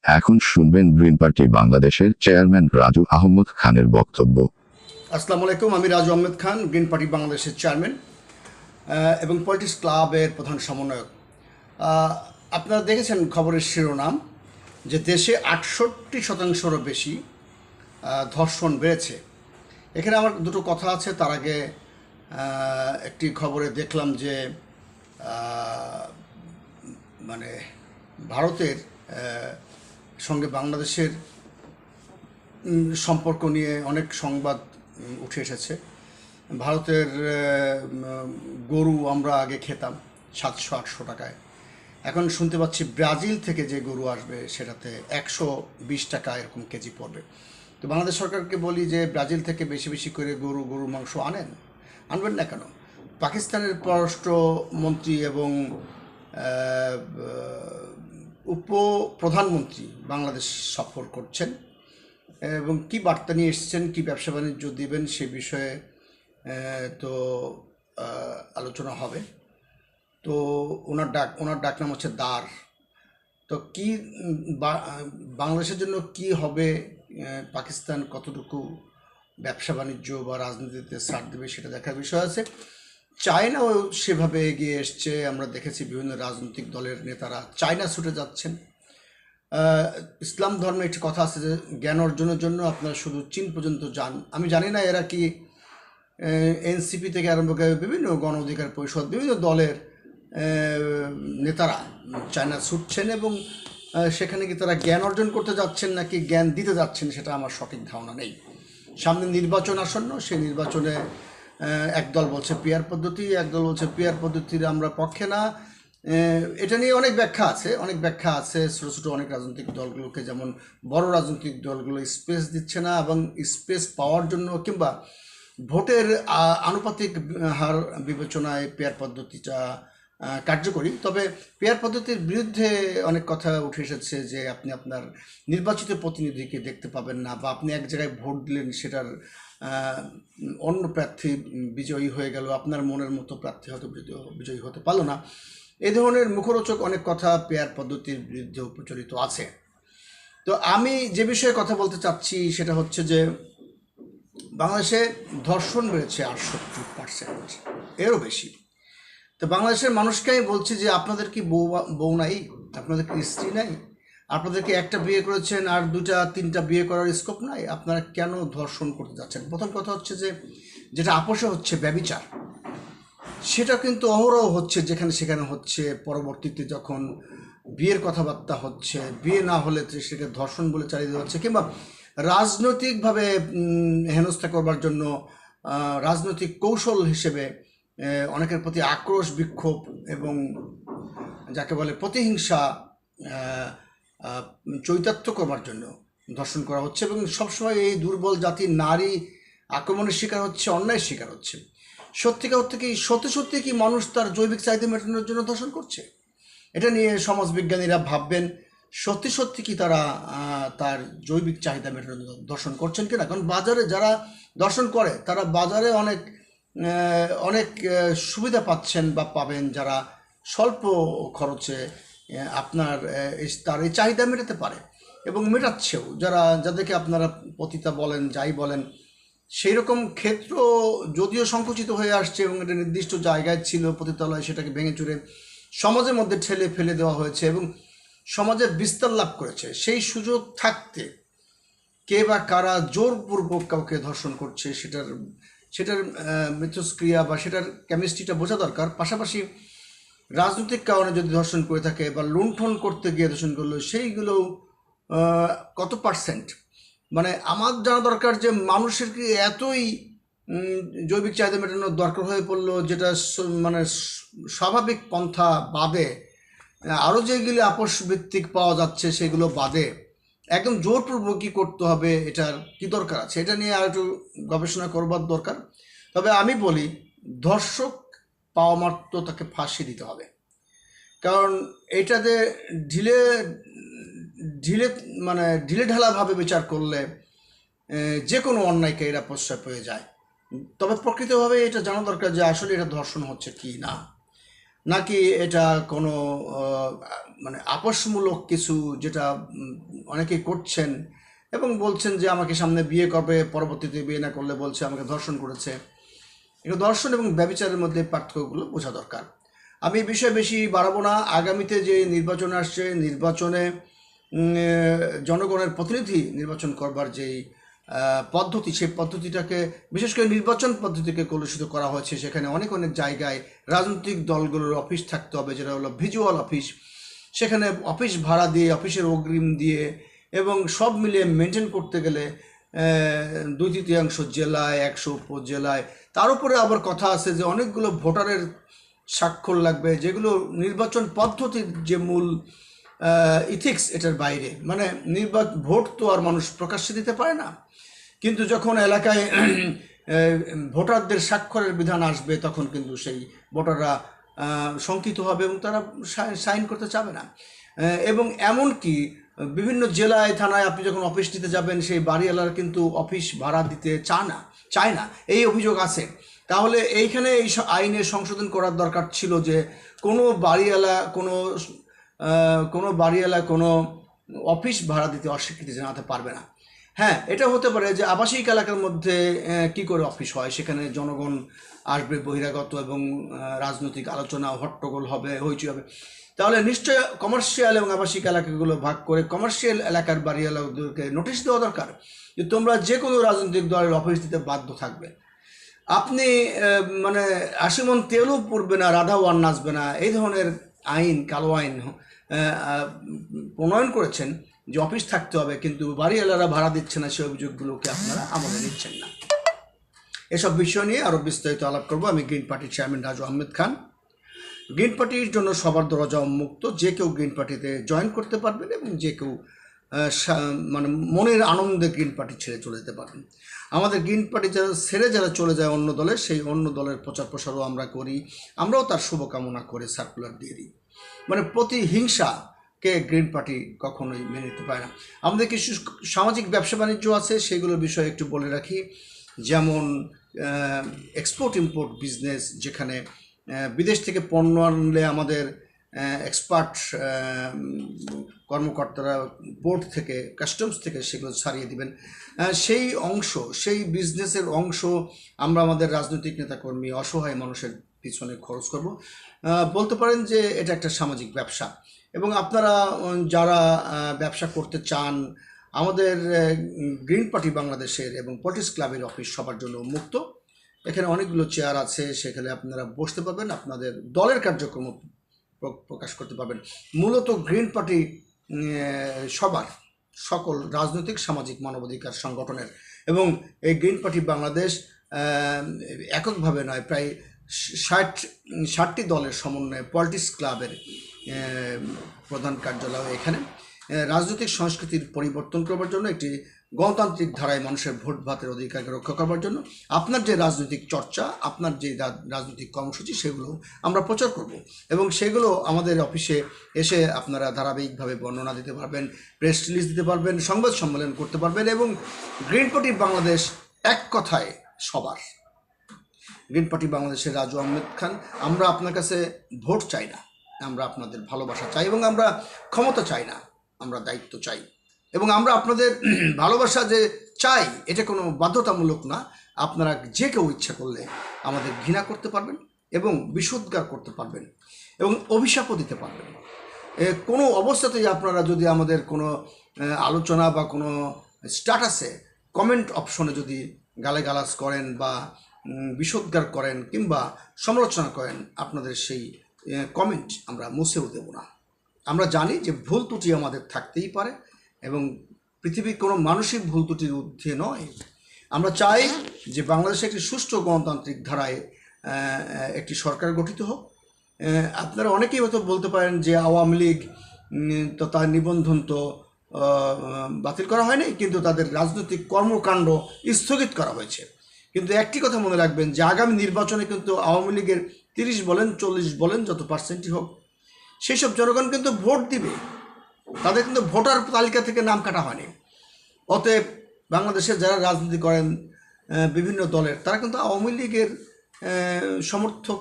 এখন শুনবেন green party বাংলাদেশের চেয়ারম্যান রাজু আহমদ খানের বক্তব্য। আসসালামু আলাইকুম, আমি রাজু আহমেদ খান, গ্রিন পার্টি বাংলাদেশের চেয়ারম্যান এবং পলিটিক্স ক্লাবের প্রধান সমন্বয়ক। আপনারা দেখেছেন খবরের শিরোনাম যে দেশে 68%-রও বেশি ধর্ষণ বেড়েছে। এখানে আমার দুটো কথা আছে। তার আগে একটি খবরে দেখলাম যে মানে ভারতের সঙ্গে বাংলাদেশের সম্পর্ক নিয়ে অনেক সংবাদ উঠে এসেছে। ভারতের গরু আমরা আগে খেতাম 700-800 টাকায়, এখন শুনতে পাচ্ছি ব্রাজিল থেকে যে গরু আসবে সেটাতে 120 টাকা এরকম কেজি পড়বে। তো বাংলাদেশ সরকারকে বলি যে ব্রাজিল থেকে বেশি বেশি করে গরুর মাংস আনবেন না কেন? পাকিস্তানের পররাষ্ট্রমন্ত্রী এবং উপপ্রধানমন্ত্রী বাংলাদেশ সফর করছেন এবং কি বার্তা নিয়ে এসেছেন, কি ব্যবসা বাণিজ্য দিবেন সে বিষয়ে তো আলোচনা হবে। তো ওনার ডাক নাম হচ্ছে দার। তো কি বাংলাদেশের জন্য কি হবে, পাকিস্তান কতটুকু ব্যবসা বাণিজ্য বা রাজনীতিতে ছাড় দেবে সেটা দেখার বিষয় আছে। চায়নাও সেভাবে এগিয়ে এসছে। আমরা দেখেছি বিভিন্ন রাজনৈতিক দলের নেতারা চায়না ছুটে যাচ্ছেন। ইসলাম ধর্মে একটি কথা আছে যে জ্ঞান অর্জনের জন্য আপনারা শুধু চীন পর্যন্ত যান। আমি জানি না এরা কি এনসিপি থেকে আরম্ভ করে বিভিন্ন গণ অধিকার পরিষদ, বিভিন্ন দলের নেতারা চায়না ছুটছেন এবং সেখানে কি তারা জ্ঞান অর্জন করতে যাচ্ছেন নাকি জ্ঞান দিতে যাচ্ছেন সেটা আমার সঠিক ধারণা নেই। সামনে নির্বাচন আসন্ন, সেই নির্বাচনে একদল বলছে পিআর পদ্ধতি, একদল বলছে পিআর পদ্ধতির আমরা পক্ষে না। এটা নিয়ে অনেক ব্যাখ্যা আছে। ছোটো ছোটো অনেক রাজনৈতিক দলগুলোকে, যেমন বড় রাজনৈতিক দলগুলো স্পেস দিচ্ছে না এবং স্পেস পাওয়ার জন্য কিংবা ভোটের আনুপাতিক হার বিবেচনায় পেয়ার পদ্ধতিটা কার্যকরী। তবে পেয়ার পদ্ধতির বিরুদ্ধে অনেক কথা উঠে এসেছে যে আপনি আপনার নির্বাচিত প্রতিনিধিকে দেখতে পাবেন না, বা আপনি এক জায়গায় ভোট দিলেন সেটার অন্য প্রার্থী বিজয়ী হয়ে গেল, আপনার মনের মতো প্রার্থী হয়তো বিজয়ী হতে পারলো না। এই ধরনের মুখরোচক অনেক কথা পেয়ার পদ্ধতির বিরুদ্ধেও প্রচলিত আছে। তো আমি যে বিষয়ে কথা বলতে চাচ্ছি সেটা হচ্ছে যে বাংলাদেশে ধর্ষণ বেড়েছে 68%, এরও বেশি। তো বাংলাদেশের মানুষকে আমি বলছি যে আপনাদের কি বউ নাই, আপনাদের কি স্ত্রী নাই, আপনাদের কি একটা বিয়ে করেছেন আর 2-3টা বিয়ে করার স্কোপ নাই? আপনারা কেন ধর্ষণ করতে যাচ্ছেন? প্রথম কথা হচ্ছে যে যেটা আপোষে হচ্ছে ব্যভিচার, সেটা কিন্তু অহরহ হচ্ছে, যেখানে সেখানে হচ্ছে। পরবর্তীতে যখন বিয়ের কথাবার্তা হচ্ছে, বিয়ে না হলে সেটাকে ধর্ষণ বলে চালিয়ে দেওয়া হচ্ছে, কিংবা রাজনৈতিকভাবে হেনস্থা করবার জন্য রাজনৈতিক কৌশল হিসেবে অনেকের প্রতি আক্রোশ, বিক্ষোভ এবং যাকে বলে প্রতিহিংসা চৈতাত্য করবার জন্য ধর্ষণ করা হচ্ছে। এবং সবসময় এই দুর্বল জাতির নারী আক্রমণের শিকার হচ্ছে, অন্যায়ের শিকার হচ্ছে। সত্যি কি মানুষ তার জৈবিক চাহিদা মেটানোর জন্য ধর্ষণ করছে? এটা নিয়ে সমাজবিজ্ঞানীরা ভাববেন সত্যি কি তারা তার জৈবিক চাহিদা মেটানোর জন্য ধর্ষণ করছেন কিনা। কারণ বাজারে যারা ধর্ষণ করে তারা বাজারে অনেক সুবিধা পাচ্ছেন বা পাবেন, যারা স্বল্প খরচে আপনার তার এই চাহিদা মেটাতে পারে এবং মেটাচ্ছেও, যাদেরকে আপনারা পতিতা বলেন, যাই বলেন। সেই রকম ক্ষেত্র যদিও সংকুচিত হয়ে আসছে এবং একটা নির্দিষ্ট জায়গায় ছিল পতিতালয়, সেটাকে ভেঙে চুরে সমাজের মধ্যে ঠেলে ফেলে দেওয়া হয়েছে এবং সমাজে বিস্তার লাভ করেছে। সেই সুযোগ থাকতে কে বা কারা জোরপূর্বক কাউকে ধর্ষণ করছে সেটার মিথস্ক্রিয়া বা সেটার কেমিস্ট্রিটা বোঝা দরকার। পাশাপাশি রাজনৈতিক কারণে যদি ধর্ষণ করে থাকে বা লুণ্ঠন করতে গিয়ে ধর্ষণ করলো, সেইগুলো কত পার্সেন্ট, মানে আমার জানা দরকার যে মানুষের কি এতই জৈবিক চাহিদা মেটানোর দরকার হয়ে পড়লো, যেটা মানে স্বাভাবিক পন্থা বাদে আরও যেগুলি আপোষ ভিত্তিক পাওয়া যাচ্ছে সেগুলো বাদে একদম জোরপূর্বক কী করতে হবে, এটার কি দরকার আছে? এটা নিয়ে আর একটু গবেষণা করবার দরকার। তবে আমি বলি, ধর্ষক পাওয়া মাত্র তাকে ফাঁসি দিতে হবে। কারণ এটাতে ঢিলে ঢালাভাবে বিচার করলে যে কোনো অন্যায়কে এরা প্রশ্রয় পেয়ে যায়। তবে প্রকৃতভাবে এটা জানা দরকার যে আসলে এটা ধর্ষণ হচ্ছে কি না, নাকি এটা কোনো মানে আপোষমূলক কিছু, যেটা অনেকেই করছেন এবং বলছেন যে আমাকে সামনে বিয়ে করবে, পরবর্তীতে বিয়ে না করলে বলছে আমাকে ধর্ষণ করেছে। এটা দর্শন এবং ব্যভিচারের মধ্যে পার্থক্যগুলো বোঝা দরকার। আমি এই বিষয়ে বেশি বাড়াবো না। আগামীতে যে নির্বাচন আসছে, নির্বাচনে জনগণের প্রতিনিধি নির্বাচন করবার যেই পদ্ধতি, সেই পদ্ধতিটাকে বিশেষ করে নির্বাচন পদ্ধতিকে কলুষিত করা হয়েছে। সেখানে অনেক অনেক জায়গায় রাজনৈতিক দলগুলোর অফিস থাকতে হবে, যেটা হলো ভিজুয়াল অফিস। সেখানে অফিস ভাড়া দিয়ে, অফিসের অগ্রিম দিয়ে এবং সব মিলিয়ে মেনটেন করতে গেলে 2/3 জেলায়, 100 উপজেলায়, তার উপরে আবার কথা আছে যে অনেকগুলো ভোটারের স্বাক্ষর লাগবে, যেগুলো নির্বাচন পদ্ধতির যে মূল ইথিক্স এটার বাইরে। মানে ভোট তো আর মানুষ প্রকাশ্যে দিতে পারে না, কিন্তু যখন এলাকায় ভোটারদের স্বাক্ষরের বিধান আসবে তখন কিন্তু সেই ভোটাররা শঙ্কিত হবে এবং তারা সাইন করতে চাবে না। এবং এমনকি বিভিন্ন জেলায়, থানায় আপনি যখন অফিস নিতে যাবেন, সেই বাড়িওয়ালারা কিন্তু অফিস ভাড়া দিতে চায় না, এই অভিযোগ আছে। তাহলে এইখানে এই আইনে সংশোধন করার দরকার ছিল যে কোনো বাড়িওয়ালা কোনো অফিস ভাড়া দিতে অস্বীকৃতি জানাতে পারবে না। হ্যাঁ, এটা হতে পারে যে আবাসিক এলাকার মধ্যে কি করে অফিস হয়, সেখানে জনগণ আসবে বহিরাগত এবং রাজনৈতিক আলোচনা, হট্টগোল হবে, হইচই হবে। তাহলে নিশ্চয় কমার্শিয়াল এবং আবাসিক এলাকাগুলো ভাগ করে কমার্শিয়াল এলাকার বাড়িওয়ালাদেরকে নোটিশ দেওয়া দরকার যে তোমরা যে কোনো রাজনৈতিক দলের অফিস দিতে বাধ্য থাকবে। আপনি মানে 80 মণ তেলও পড়বে না, রাধাও আর নাচবে না, এই ধরনের আইন, কালো আইন প্রণয়ন করেছেন যে অফিস থাকতে হবে, কিন্তু বাড়িওয়ালারা ভাড়া দিচ্ছে না, সেই অভিযোগগুলোকে আপনারা আমলে নিচ্ছেন না। এসব বিষয় নিয়ে আরও বিস্তারিত আলাপ করব আমি গ্রিন পার্টির চেয়ারম্যান রাজু আহমেদ খান। গ্রিন পার্টির জন্য সবার দরজা উন্মুক্ত, যে কেউ গ্রিন পার্টিতে জয়েন করতে পারবেন এবং যে কেউ মানে মনের আনন্দে গ্রিন পার্টি ছেড়ে চলে যেতে পারবেন। আমাদের গ্রিন পার্টি যারা চলে যায় অন্য দলে, সেই অন্য দলের প্রচার প্রসারও আমরা করি, আমরাও তার শুভকামনা করে সার্কুলার দিয়ে দিই। মানে প্রতিহিংসাকে গ্রিন পার্টি কখনোই মেনে নিতে পারে না। আমাদের কিছু সামাজিক ব্যবসা বাণিজ্য আছে, সেগুলোর বিষয়ে একটু বলে রাখি। যেমন এক্সপোর্ট ইম্পোর্ট বিজনেস, যেখানে বিদেশ থেকে পণ্য আনলে আমাদের এক্সপার্ট কর্মকর্তারা বোর্ড থেকে, কাস্টমস থেকে সেগুলো ছাড়িয়ে দিবেন। সেই বিজনেসের অংশ আমরা আমাদের রাজনৈতিক নেতাকর্মী, অসহায় মানুষের পিছনে খরচ করব। বলতে পারেন যে এটা একটা সামাজিক ব্যবসা। এবং আপনারা যারা ব্যবসা করতে চান, আমাদের গ্রিন পার্টি বাংলাদেশের এবং পলিটিক্স ক্লাবের অফিস সবার জন্য মুক্ত। এখানে অনেকগুলো চেয়ার আছে, সেখানে আপনারা বসতে পারবেন, আপনাদের দলের কার্যক্রম প্রকাশ করতে পারবেন। মূলত গ্রিন পার্টি সকল রাজনৈতিক, সামাজিক, মানবাধিকার সংগঠনের, এবং এই গ্রিন পার্টি বাংলাদেশ এককভাবে নয়, প্রায় 60টি দলের সমন্বয়ে পলিটিক্স ক্লাবের প্রধান কার্যালয় এখানে। রাজনৈতিক সংস্কৃতির পরিবর্তন করবার জন্য, একটি গণতান্ত্রিক ধারায় মানুষের ভোট ভাতের অধিকারকে রক্ষা করবার জন্য আপনার যে রাজনৈতিক চর্চা, আপনার যে রাজনৈতিক কর্মসূচি, সেগুলো আমরা প্রচার করব এবং সেগুলো আমাদের অফিসে এসে আপনারা ধারাবাহিকভাবে বর্ণনা দিতে পারবেন, প্রেস রিলিজ দিতে পারবেন, সংবাদ সম্মেলন করতে পারবেন। এবং গ্রিন পার্টি বাংলাদেশ এক কথায় সবার। গ্রিন পার্টি বাংলাদেশের রাজু আহমেদ খান। আমরা আপনার কাছে ভোট চাই না, আমরা আপনাদের ভালোবাসা চাই, এবং আমরা ক্ষমতা চাই না, আমরা দায়িত্ব চাই। এবং আমরা আপনাদের ভালোবাসা যে চাই, এটা কোনো বাধ্যতামূলক না। আপনারা যে কেউ ইচ্ছা করলে আমাদের ঘৃণা করতে পারবেন এবং বিষোদ্গার করতে পারবেন এবং অভিশাপও দিতে পারবেন। কোনো অবস্থাতেই আপনারা যদি আমাদের কোনো আলোচনা বা কোনো স্ট্যাটাসে কমেন্ট অপশনে যদি গালাগালাজ করেন বা বিষোদ্গার করেন কিংবা সমালোচনা করেন, আপনাদের সেই কমেন্ট আমরা মুছেও দেব না। আমরা জানি যে ভুল ত্রুটি আমাদের থাকতেই পারে এবং পৃথিবীর কোনো মানসিক ভুল ত্রুটির ঊর্ধ্বে নয়। আমরা চাই যে বাংলাদেশে একটি সুষ্ঠু গণতান্ত্রিক ধারায় একটি সরকার গঠিত হোক। আপনারা অনেকেই হয়তো বলতে পারেন যে আওয়ামী লীগ তো তার নিবন্ধন তো বাতিল করা হয়নি, কিন্তু তাদের রাজনৈতিক কর্মকাণ্ড স্থগিত করা হয়েছে। কিন্তু একটি কথা মনে রাখবেন যে আগামী নির্বাচনে কিন্তু আওয়ামী লীগের 30 বলেন 40 বলেন যত পার্সেন্টই হোক, সেই সব জনগণ কিন্তু ভোট দিবে, তাদের কিন্তু ভোটার তালিকা থেকে নাম কাটা হয়নি। অতএব বাংলাদেশে যারা রাজনীতি করেন বিভিন্ন দলের, তারা কিন্তু আওয়ামী লীগের সমর্থক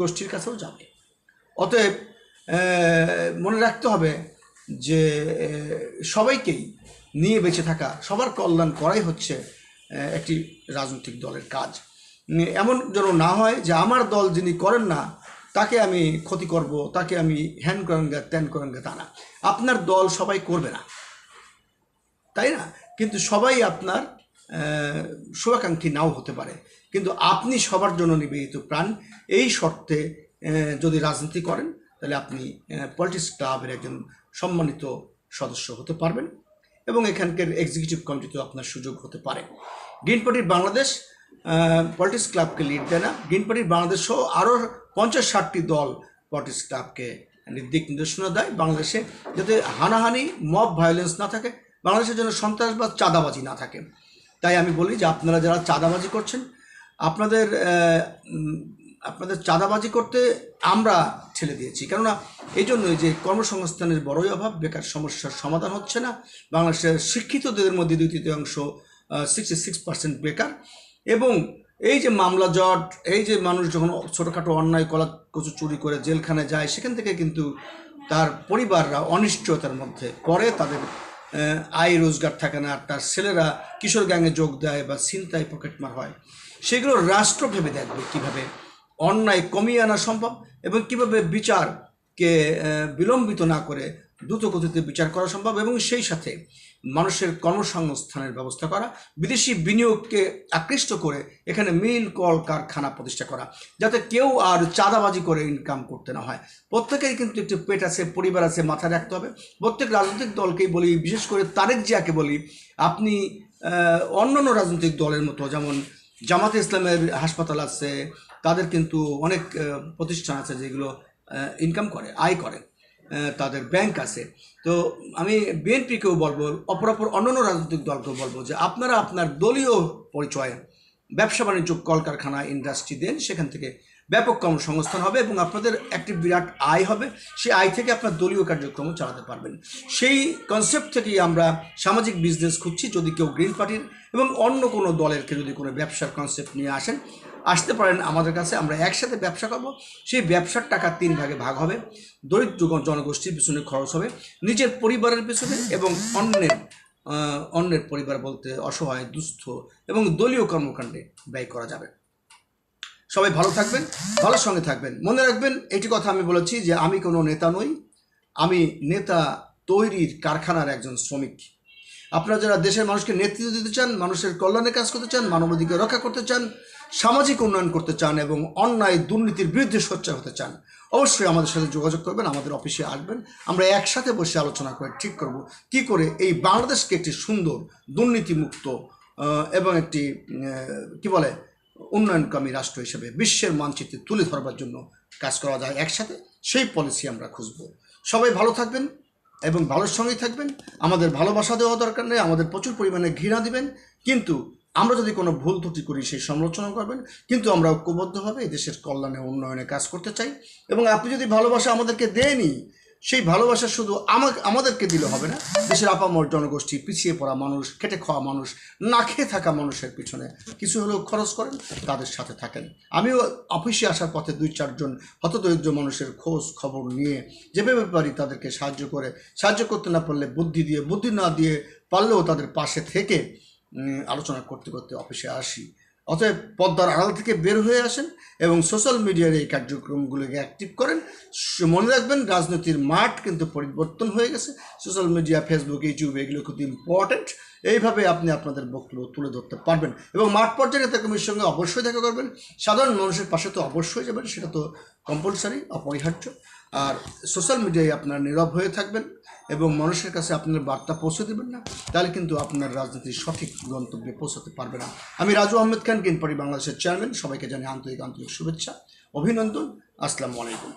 গোষ্ঠীর কাছেও যাবে। অতএব মনে রাখতে হবে যে সবাইকেই নিয়ে বেঁচে থাকা, সবার কল্যাণ করাই হচ্ছে একটি রাজনৈতিক দলের কাজ। এমন যেন না হয় যে আমার দল যিনি করেন না তাকে আমি ক্ষতি করব, তাকে আমি হ্যান করেন গা ত্যান করেন গা, তা না। আপনার দল সবাই করবে না, তাই না? কিন্তু সবাই আপনার শুভাকাঙ্ক্ষী নাও হতে পারে, কিন্তু আপনি সবার জন্য নিবেদিত প্রাণ। এই শর্তে যদি রাজনীতি করেন তাহলে আপনি পলিটিক্স ক্লাবের একজন সম্মানিত সদস্য হতে পারবেন এবং এখানকার এক্সিকিউটিভ কমিটিতেও আপনার সুযোগ হতে পারে। গ্রিন পার্টির বাংলাদেশ পলিটিক্স ক্লাবকে লিড দেয় না। গ্রিন পার্টির বাংলাদেশ সহ আরও 50-60টি দল পলিটিক্স ক্লাবকে দিক নির্দেশনা দেয় বাংলাদেশে যাতে হানাহানি, মব ভায়োলেন্স না থাকে, বাংলাদেশের জন্য সন্ত্রাসবাদ, চাঁদাবাজি না থাকে। তাই আমি বলি যে আপনারা যারা চাঁদাবাজি করছেন, আপনাদের চাঁদাবাজি করতে আমরা ঠেলে দিয়েছি। কেননা এই জন্যই যে কর্মসংস্থানের বড়ই অভাব, বেকার সমস্যার সমাধান হচ্ছে না। বাংলাদেশের শিক্ষিতদের মধ্যে 2/3 66% বেকার। এবং এই যে মামলা জট, এই যে মানুষ যখন ছোটোখাটো অন্যায় কলা কচু চুরি করে জেলখানায় যায়, সেখান থেকে কিন্তু তার পরিবাররা অনিশ্চয়তার মধ্যে পড়ে, তাদের আয় রোজগার থাকে না, তার ছেলেরা কিশোর গ্যাংয়ে যোগ দেয় বা ছিনতাই পকেটমার হয়। সেগুলো রাষ্ট্র ভেবে দেখবে কীভাবে অন্যায় কমিয়ে আনা সম্ভব এবং কীভাবে বিচারকে বিলম্বিত না করে দ্রুতগতিতে বিচার করা সম্ভব, এবং সেই সাথে মানুষের কর্মসংস্থানের ব্যবস্থা করা, বিদেশি বিনিয়োগকে আকৃষ্ট করে এখানে মিল কল কারখানা প্রতিষ্ঠা করা, যাতে কেউ আর চাঁদাবাজি করে ইনকাম করতে না হয়। প্রত্যেকেই কিন্তু একটি পেট আছে, পরিবার আছে, মাথায় রাখতে হবে। প্রত্যেক রাজনৈতিক দলকেই বলি, বিশেষ করে তারেক জিয়াকে বলি, আপনি অন্যান্য রাজনৈতিক দলের মতো, যেমন জামাতে ইসলামের হাসপাতাল আছে, তাদের কিন্তু অনেক প্রতিষ্ঠান আছে যেগুলো ইনকাম করে, আয় করে, তাদের ব্যাংক আছে। তো আমি বিএনপিকেও বলবো, অপরাপর অন্যান্য রাজনৈতিক দলকেও বলবো যে আপনারা আপনার দলীয় পরিচয়ে ব্যবসা বাণিজ্য, কলকারখানা, ইন্ডাস্ট্রি দেন, সেখান থেকে ব্যাপক কর্মসংস্থান হবে এবং আপনাদের একটি বিরাট আয় হবে। সেই আয় থেকে আপনার দলীয় কার্যক্রম চালাতে পারবেন। সেই কনসেপ্ট থেকেই আমরা সামাজিক বিজনেস খুঁজছি। যদি কেউ গ্রিন পার্টির এবং অন্য কোনো দলের কেউ যদি কোনো ব্যবসার কনসেপ্ট নিয়ে আসতে পারেন আমাদের কাছে, আমরা একসাথে ব্যবসা করব। সেই ব্যবসার টাকা 3 ভাগে ভাগ হবে। দরিদ্র জনগোষ্ঠীর পিছনে খরচ হবে, নিজের পরিবারের পিছনে, এবং অন্যের পরিবার বলতে অসহায়, দুস্থ এবং দলীয় কর্মকাণ্ডে ব্যয় করা যাবে। সবাই ভালো থাকবেন, ভালো সঙ্গে থাকবেন। মনে রাখবেন, এটি কথা আমি বলেছি যে আমি কোনো নেতা নই, আমি নেতা তৈরির কারখানার একজন শ্রমিক। আপনারা যারা দেশের মানুষকে নেতৃত্ব দিতে চান, মানুষের কল্যাণে কাজ করতে চান, মানবাধিকার রক্ষা করতে চান, সামাজিক উন্নয়ন করতে চান এবং অন্যায় দুর্নীতির বিরুদ্ধে সোচ্চার হতে চান, অবশ্যই আমাদের সাথে যোগাযোগ করবেন, আমাদের অফিসে আসবেন। আমরা একসাথে বসে আলোচনা করে ঠিক করব কী করে এই বাংলাদেশকে একটি সুন্দর, দুর্নীতিমুক্ত এবং একটি উন্নয়নকামী রাষ্ট্র হিসেবে বিশ্বের মানচিত্রে তুলে ধরবার জন্য কাজ করা যায় একসাথে। সেই পলিসি আমরা খুঁজব। সবাই ভালো থাকবেন এবং ভালোর সঙ্গেই থাকবেন। আমাদের ভালোবাসা দেওয়া দরকার নেই, আমাদের প্রচুর পরিমাণে ঘৃণা দিবেন, কিন্তু আমরা যদি কোনো ভুল ত্রুটি করি সেই সমালোচনা করবেন। কিন্তু আমরা ঐক্যবদ্ধভাবে এই দেশের কল্যাণে, উন্নয়নে কাজ করতে চাই। এবং আপনি যদি ভালোবাসা আমাদেরকে দেনই, সেই ভালোবাসা শুধু আমাদেরকে দিলে হবে না। দেশের আপামর জনগোষ্ঠী, পিছিয়ে পড়া মানুষ, খেটে খাওয়া মানুষ, না খেয়ে থাকা মানুষের পিছনে কিছু হলেও খরচ করেন, তাদের সাথে থাকেন। আমিও অফিসে আসার পথে 2-4 জন হতদরিদ্র মানুষের খোঁজ খবর নিয়ে যেভাবে পারি তাদেরকে সাহায্য করতে না পারলে বুদ্ধি না দিয়ে পারলেও তাদের পাশে থেকে আলোচনা করতে করতে অফিসে আসি। অতএব পর্দার আড়াল থেকে বের হয়ে আসেন এবং সোশ্যাল মিডিয়ার এই কার্যক্রমগুলোকে অ্যাক্টিভ করেন। মনে রাখবেন, রাজনীতির মাঠ কিন্তু পরিবর্তন হয়ে গেছে। সোশ্যাল মিডিয়া, ফেসবুক, ইউটিউব এগুলো খুব ইম্পর্ট্যান্ট। এইভাবে আপনি আপনাদের বক্তব্য তুলে ধরতে পারবেন এবং মাঠ পর্যায়ে নেতা কর্মীর সঙ্গে অবশ্যই দেখা করবেন। সাধারণ মানুষের পাশে তো অবশ্যই যাবেন, সেটা তো কম্পালসারি, অপরিহার্য। আর সোশ্যাল মিডিয়ায় আপনার নীরব হয়ে থাকবেন এবং মানুষের কাছে আপনার বার্তা পৌঁছে দেবেন না, তাহলে কিন্তু আপনার রাজনীতির সঠিক গন্তব্যে পৌঁছাতে পারবে না। আমি রাজু আহমেদ খান, গ্রিন পার্টি বাংলাদেশের চেয়ারম্যান। সবাইকে জানাই আন্তরিক শুভেচ্ছা, অভিনন্দন। আসসালামু আলাইকুম।